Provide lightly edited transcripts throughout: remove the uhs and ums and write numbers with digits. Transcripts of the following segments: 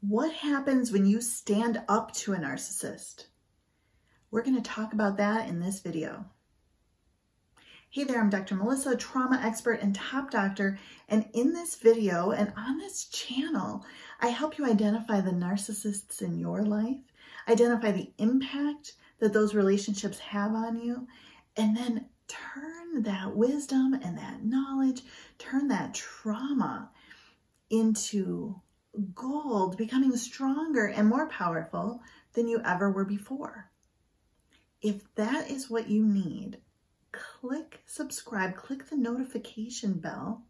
What happens when you stand up to a narcissist? We're going to talk about that in this video. Hey there, I'm Dr. Melissa, trauma expert and top doctor, and in this video and on this channel, I help you identify the narcissists in your life, identify the impact that those relationships have on you, and then turn that wisdom and that knowledge, turn that trauma into gold, becoming stronger and more powerful than you ever were before. If that is what you need, click subscribe, click the notification bell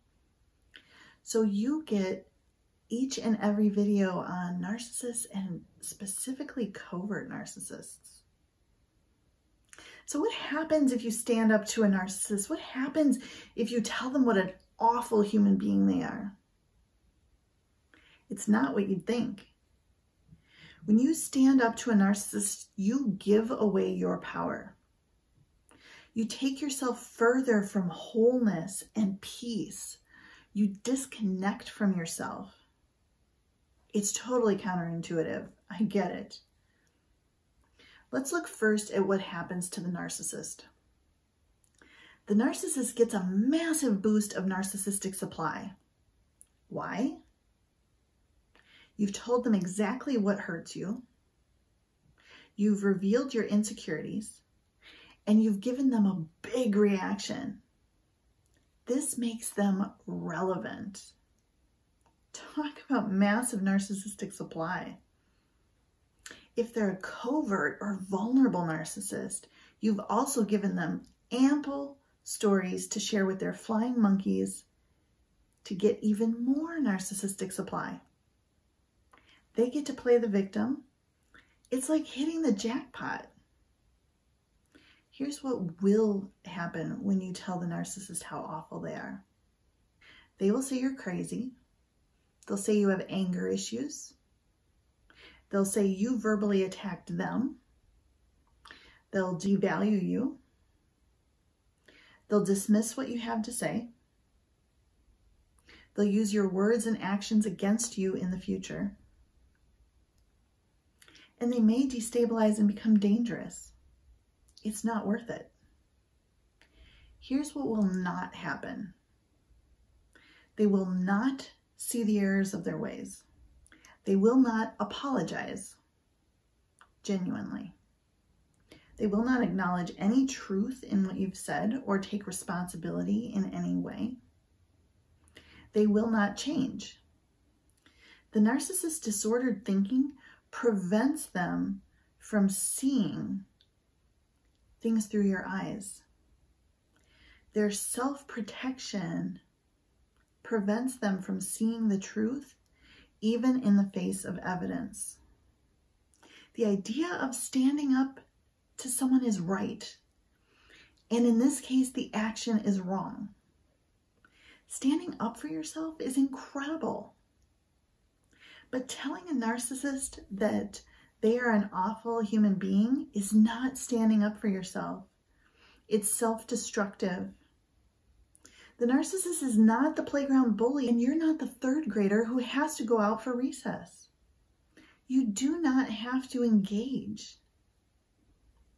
so you get each and every video on narcissists and specifically covert narcissists. So what happens if you stand up to a narcissist? What happens if you tell them what an awful human being they are? It's not what you'd think. When you stand up to a narcissist, you give away your power. You take yourself further from wholeness and peace. You disconnect from yourself. It's totally counterintuitive. I get it. Let's look first at what happens to the narcissist. The narcissist gets a massive boost of narcissistic supply. Why? You've told them exactly what hurts you. You've revealed your insecurities, and you've given them a big reaction. This makes them relevant. Talk about massive narcissistic supply. If they're a covert or vulnerable narcissist, you've also given them ample stories to share with their flying monkeys to get even more narcissistic supply. They get to play the victim. It's like hitting the jackpot. Here's what will happen when you tell the narcissist how awful they are. They will say you're crazy. They'll say you have anger issues. They'll say you verbally attacked them. They'll devalue you. They'll dismiss what you have to say. They'll use your words and actions against you in the future. And they may destabilize and become dangerous. It's not worth it. Here's what will not happen. They will not see the errors of their ways. They will not apologize genuinely. They will not acknowledge any truth in what you've said or take responsibility in any way. They will not change. The narcissist's disordered thinking prevents them from seeing things through your eyes. Their self-protection prevents them from seeing the truth, even in the face of evidence. The idea of standing up to someone is right, and in this case, the action is wrong. Standing up for yourself is incredible. But telling a narcissist that they are an awful human being is not standing up for yourself. It's self-destructive. The narcissist is not the playground bully, and you're not the third grader who has to go out for recess. You do not have to engage.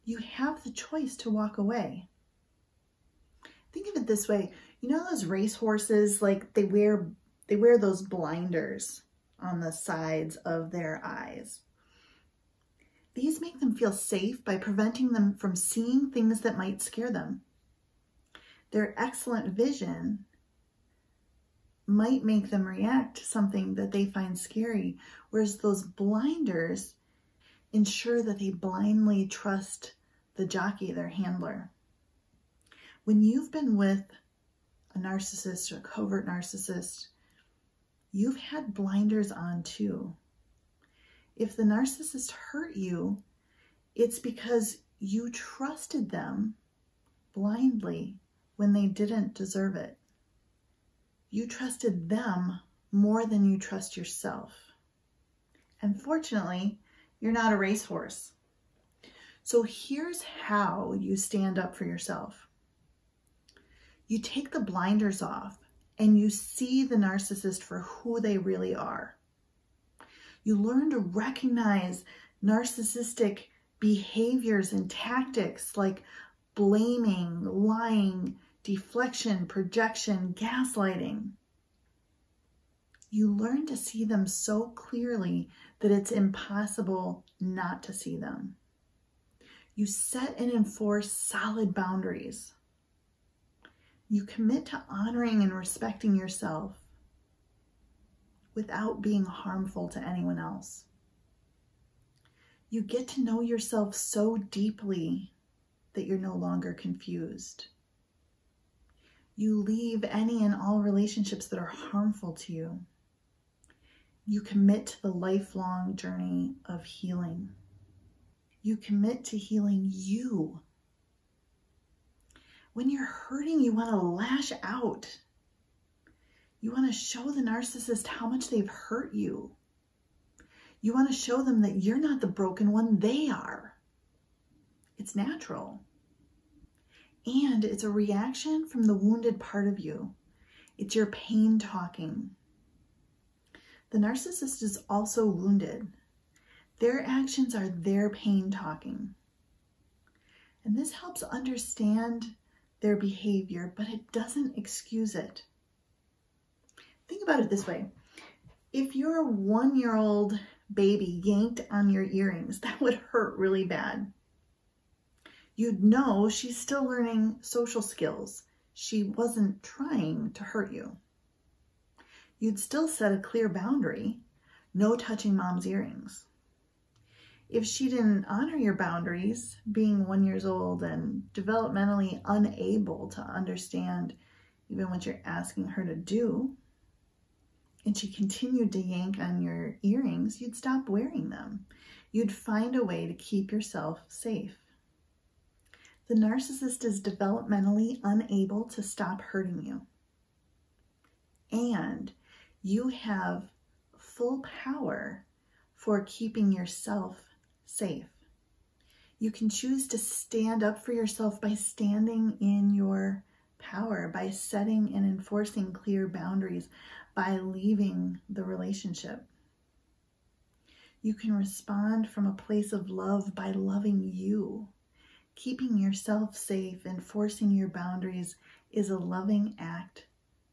You have the choice to walk away. Think of it this way. You know those racehorses, like they wear those blinders on the sides of their eyes. These make them feel safe by preventing them from seeing things that might scare them. Their excellent vision might make them react to something that they find scary, whereas those blinders ensure that they blindly trust the jockey, their handler. When you've been with a narcissist or a covert narcissist, you've had blinders on too. If the narcissist hurt you, it's because you trusted them blindly when they didn't deserve it. You trusted them more than you trust yourself. Unfortunately, you're not a racehorse. So here's how you stand up for yourself. You take the blinders off and you see the narcissist for who they really are. You learn to recognize narcissistic behaviors and tactics like blaming, lying, deflection, projection, gaslighting. You learn to see them so clearly that it's impossible not to see them. You set and enforce solid boundaries. You commit to honoring and respecting yourself without being harmful to anyone else. You get to know yourself so deeply that you're no longer confused. You leave any and all relationships that are harmful to you. You commit to the lifelong journey of healing. You commit to healing you. When you're hurting, you want to lash out. You want to show the narcissist how much they've hurt you. You want to show them that you're not the broken one, they are. It's natural. And it's a reaction from the wounded part of you. It's your pain talking. The narcissist is also wounded. Their actions are their pain talking. And this helps understand their behavior, but it doesn't excuse it. Think about it this way. If your 1-year-old baby yanked on your earrings, that would hurt really bad. You'd know she's still learning social skills. She wasn't trying to hurt you. You'd still set a clear boundary, no touching mom's earrings. If she didn't honor your boundaries, being 1 year old and developmentally unable to understand even what you're asking her to do, and she continued to yank on your earrings, you'd stop wearing them. You'd find a way to keep yourself safe. The narcissist is developmentally unable to stop hurting you. And you have full power for keeping yourself safe. You can choose to stand up for yourself by standing in your power, by setting and enforcing clear boundaries, by leaving the relationship. You can respond from a place of love by loving you. Keeping yourself safe, enforcing your boundaries is a loving act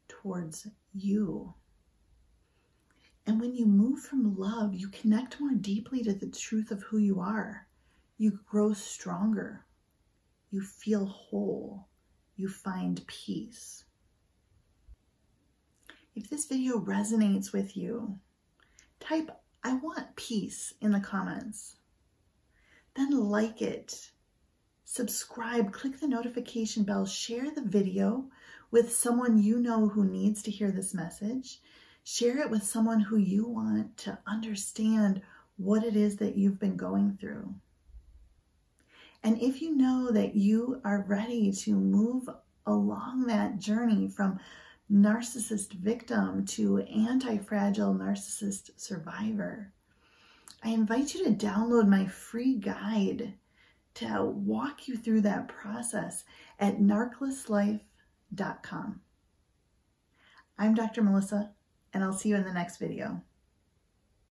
towards you. And when you move from love, you connect more deeply to the truth of who you are. You grow stronger. You feel whole. You find peace. If this video resonates with you, type "I want peace" in the comments. Then like it. Subscribe, click the notification bell, share the video with someone you know who needs to hear this message. Share it with someone who you want to understand what it is that you've been going through. And if you know that you are ready to move along that journey from narcissist victim to anti-fragile narcissist survivor, I invite you to download my free guide to walk you through that process at narclesslife.com. I'm Dr. Melissa, and I'll see you in the next video.